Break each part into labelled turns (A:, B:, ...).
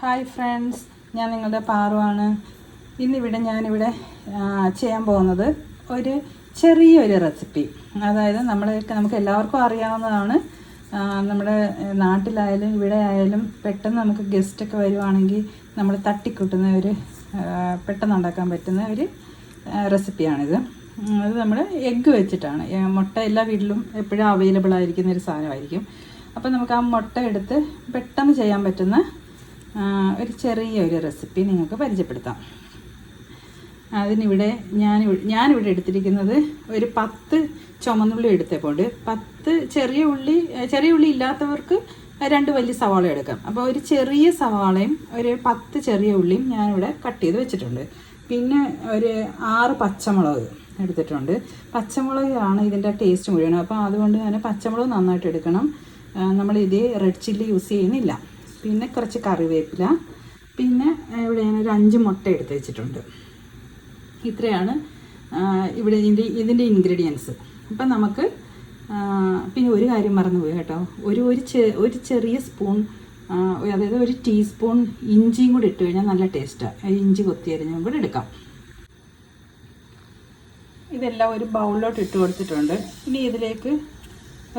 A: Hi friends, ഞാൻ നിങ്ങളുടെ പാറുവാണ്. ഞാനിവിടെ ചെയ്യാൻ പോകുന്നത് ഒരു ചെറിയൊരു റെസിപ്പി. അതായത് നമുക്ക് എല്ലാവർക്കും അറിയാവുന്നതാണ്. നമ്മുടെ നാട്ടിലായാലും ഇവിടെ ആയാലും പെട്ടെന്ന് നമുക്ക് ഗസ്റ്റൊക്കെ വരുവാണെങ്കിൽ നമ്മൾ തട്ടിക്കൂട്ടുന്ന പെട്ടെന്ന് ഉണ്ടാക്കാൻ പറ്റുന്ന ഒരു റെസിപ്പിയാണിത്. അത് നമ്മൾ എഗ്ഗ് വെച്ചിട്ടാണ്. മുട്ട എല്ലാ വീട്ടിലും എപ്പോഴും അവൈലബിൾ ആയിരിക്കുന്ന ഒരു സാധനമായിരിക്കും. അപ്പോൾ നമുക്ക് ആ മുട്ട എടുത്ത് പെട്ടെന്ന് ചെയ്യാൻ പറ്റുന്ന ഒരു ചെറിയൊരു റെസിപ്പി നിങ്ങൾക്ക് പരിചയപ്പെടുത്താം. ഞാനിവിടെ എടുത്തിരിക്കുന്നത് ഒരു 10 ചുമന്നുള്ളി എടുത്തപ്പോൾ 10 ചെറിയ ഉള്ളി ഇല്ലാത്തവർക്ക് 2 വലിയ സവാള എടുക്കാം. അപ്പോൾ ഒരു ചെറിയ സവാളയും ഒരു 10 ചെറിയ ഉള്ളിയും ഞാനിവിടെ കട്ട് ചെയ്ത് വെച്ചിട്ടുണ്ട്. പിന്നെ ഒരു 6 പച്ചമുളക് എടുത്തിട്ടുണ്ട്. പച്ചമുളകാണ് ഇതിൻ്റെ ടേസ്റ്റ് മുഴുവൻ. അപ്പോൾ അതുകൊണ്ട് തന്നെ പച്ചമുളക് നന്നായിട്ട് എടുക്കണം. നമ്മളിത് റെഡ് ചില്ലി യൂസ് ചെയ്യുന്നില്ല. പിന്നെ കുറച്ച് കറിവേപ്പില, പിന്നെ ഇവിടെ ഞാനൊരു 5 മുട്ട എടുത്ത് വെച്ചിട്ടുണ്ട്. ഇത്രയാണ് ഇവിടെ ഇതിൻ്റെ ഇൻഗ്രീഡിയൻസ്. അപ്പം നമുക്ക് പിന്നെ ഒരു കാര്യം മറന്നുപോയി കേട്ടോ. ഒരു ചെറിയ സ്പൂൺ, അതായത് ഒരു ടീസ്പൂൺ ഇഞ്ചിയും കൂടി ഇട്ട് കഴിഞ്ഞാൽ നല്ല ടേസ്റ്റാണ്. ഇഞ്ചി കൊത്തിയരിഞ്ഞും കൂടി എടുക്കാം. ഇതെല്ലാം ഒരു ബൗളിലോട്ട് ഇട്ട് കൊടുത്തിട്ടുണ്ട്. ഇനി ഇതിലേക്ക്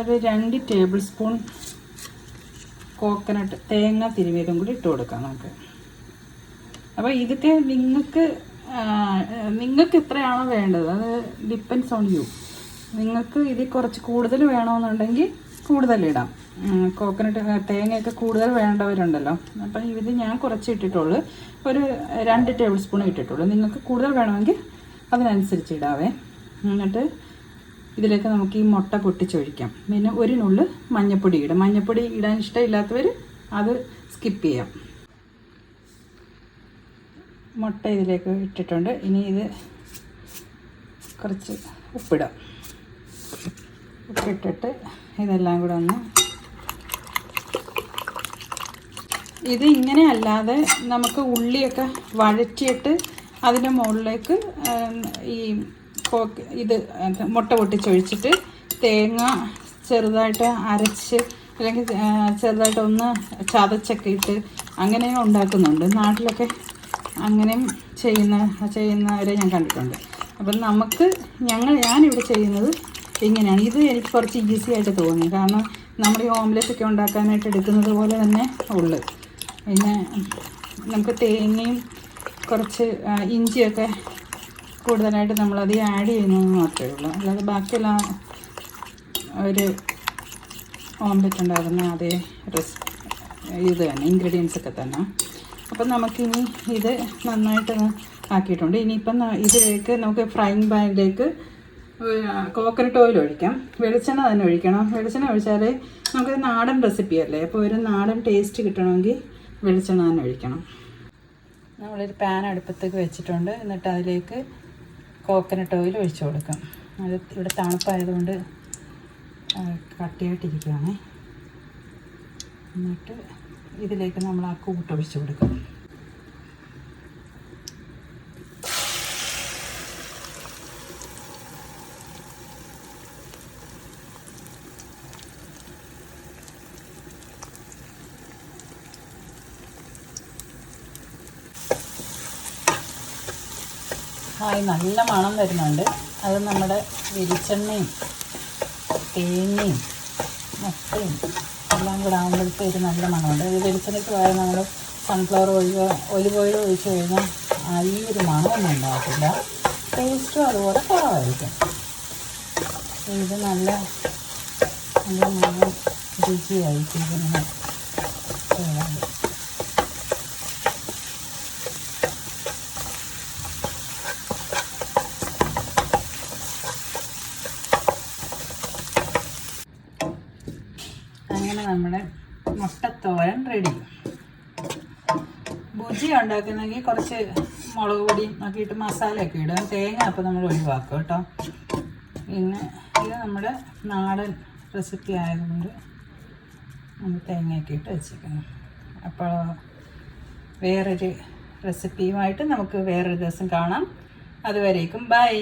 A: ഒരു 2 ടേബിൾ സ്പൂൺ കോക്കനട്ട് തേങ്ങ തിരുമിയതും കൂടി ഇട്ട് കൊടുക്കാം നമുക്ക്. അപ്പോൾ ഇതൊക്കെ നിങ്ങൾക്ക് എത്രയാണോ വേണ്ടത് അത് ഡിപ്പെൻസ് ഓൺ യു. നിങ്ങൾക്ക് ഇതിൽ കുറച്ച് കൂടുതൽ വേണമെന്നുണ്ടെങ്കിൽ കൂടുതലിടാം. തേങ്ങയൊക്കെ കൂടുതൽ വേണ്ടവരുണ്ടല്ലോ. അപ്പം ഇത് ഞാൻ കുറച്ച് ഇട്ടിട്ടുള്ളൂ. ഒരു 2 ടേബിൾ സ്പൂൺ ഇട്ടിട്ടുള്ളൂ. നിങ്ങൾക്ക് കൂടുതൽ വേണമെങ്കിൽ അതിനനുസരിച്ച് ഇടാവേ. എന്നിട്ട് ഇതിലേക്ക് നമുക്ക് ഈ മുട്ട പൊട്ടിച്ചൊഴിക്കാം. പിന്നെ ഒരു നുള്ള് മഞ്ഞൾപ്പൊടി ഇടാം. മഞ്ഞൾപ്പൊടി ഇടാൻ ഇഷ്ടമില്ലാത്തവർ അത് സ്കിപ്പ് ചെയ്യാം. മുട്ട ഇതിലേക്ക് ഇട്ടിട്ടുണ്ട്. ഇനി ഇത് കുറച്ച് ഉപ്പിടാം. ഉപ്പിട്ടിട്ട് ഇതെല്ലാം കൂടെ ഇത് ഇങ്ങനെ അല്ലാതെ നമുക്ക് ഉള്ളിയൊക്കെ വഴറ്റിയിട്ട് അതിൻ്റെ മുകളിലേക്ക് മുട്ട പൊട്ടിച്ചൊഴിച്ചിട്ട് തേങ്ങ ചെറുതായിട്ട് അരച്ച് അല്ലെങ്കിൽ ചെറുതായിട്ട് ഒന്ന് ചതച്ചൊക്കെ ഇട്ട് അങ്ങനെയും ഉണ്ടാക്കുന്നുണ്ട്. നാട്ടിലൊക്കെ അങ്ങനെയും ചെയ്യുന്നവരെ ഞാൻ കണ്ടിട്ടുണ്ട്. അപ്പം ഞാനിവിടെ ചെയ്യുന്നത് ഇങ്ങനെയാണ്. ഇത് എനിക്ക് കുറച്ച് ഈസി ആയിട്ട് തോന്നി. കാരണം നമ്മൾ ഈ ഓംലെറ്റൊക്കെ ഉണ്ടാക്കാനായിട്ട് എടുക്കുന്നത് പോലെ തന്നെ ഉള്ളു. പിന്നെ നമുക്ക് തേങ്ങയും കുറച്ച് ഇഞ്ചിയൊക്കെ കൂടുതലായിട്ട് നമ്മളത് ആഡ് ചെയ്യുന്നതെന്ന് മാത്രമേ ഉള്ളൂ. അല്ലാതെ ബാക്കിയെല്ലാം ഒരു ഓംലെറ്റ് ഉണ്ടാകുന്ന അതേ ഇത് തന്നെ, ഇൻഗ്രീഡിയൻസ് ഒക്കെ തന്നെ. അപ്പം നമുക്കിനി ഇത് നന്നായിട്ട് ആക്കിയിട്ടുണ്ട്. ഇനിയിപ്പം ഇതിലേക്ക് നമുക്ക് ഫ്രൈങ് പാനിലേക്ക് കോക്കനട്ട് ഓയിൽ ഒഴിക്കാം. വെളിച്ചെണ്ണ തന്നെ ഒഴിക്കണം. വെളിച്ചെണ്ണ ഒഴിച്ചാൽ നമുക്ക് നാടൻ റെസിപ്പി അല്ലേ. അപ്പോൾ ഒരു നാടൻ ടേസ്റ്റ് കിട്ടണമെങ്കിൽ വെളിച്ചെണ്ണ തന്നെ ഒഴിക്കണം. നമ്മളൊരു പാൻ അടുപ്പത്തേക്ക് വെച്ചിട്ടുണ്ട്. എന്നിട്ട് അതിലേക്ക് കോക്കനട്ട് ഓയിൽ ഒഴിച്ചു കൊടുക്കാം. അത് ഇവിടെ തണുപ്പായതുകൊണ്ട് കട്ടിയായിട്ടിരിക്കുകയാണ്. എന്നിട്ട് ഇതിലേക്ക് നമ്മൾ ആ കൂട്ടൊഴിച്ച് കൊടുക്കാം. നല്ല മണം വരുന്നുണ്ട്. അത് നമ്മുടെ വെളിച്ചെണ്ണയും തേങ്ങയും മുട്ടയും എല്ലാം കൂടെ ആകുമ്പോഴത്തെ ഒരു നല്ല മണമുണ്ട്. ഇത് വെളിച്ചെണ്ണയ്ക്ക് പകരം നമ്മൾ സൺഫ്ലവർ ഒലിവ് ഓയിൽ ഒഴിച്ച് കഴിഞ്ഞാൽ ഈ ഒരു മണമൊന്നും ഉണ്ടാകത്തില്ല. ടേസ്റ്റും അതുപോലെ കുറവായിരിക്കും. ഇത് നല്ല മണം രുചിയായിരിക്കും ഇങ്ങനെ ചെയ്യാൻ. അങ്ങനെ നമ്മുടെ മുട്ടത്തോരൻ റെഡി. ഭുജി ഉണ്ടാക്കുന്നെങ്കിൽ കുറച്ച് മുളക് പൊടിയും ഒക്കെ ഇട്ട് മസാലയൊക്കെ ഇടും. തേങ്ങ അപ്പോൾ നമ്മൾ ഒഴിവാക്കും കേട്ടോ. പിന്നെ ഇത് നമ്മുടെ നാടൻ റെസിപ്പി ആയതുകൊണ്ട് നമ്മൾ തേങ്ങയൊക്കെ ഇട്ട് വെച്ചിരിക്കുന്നു. അപ്പോൾ വേറൊരു റെസിപ്പിയുമായിട്ട് നമുക്ക് വേറൊരു ദിവസം കാണാം. അതുവരേക്കും ബൈ.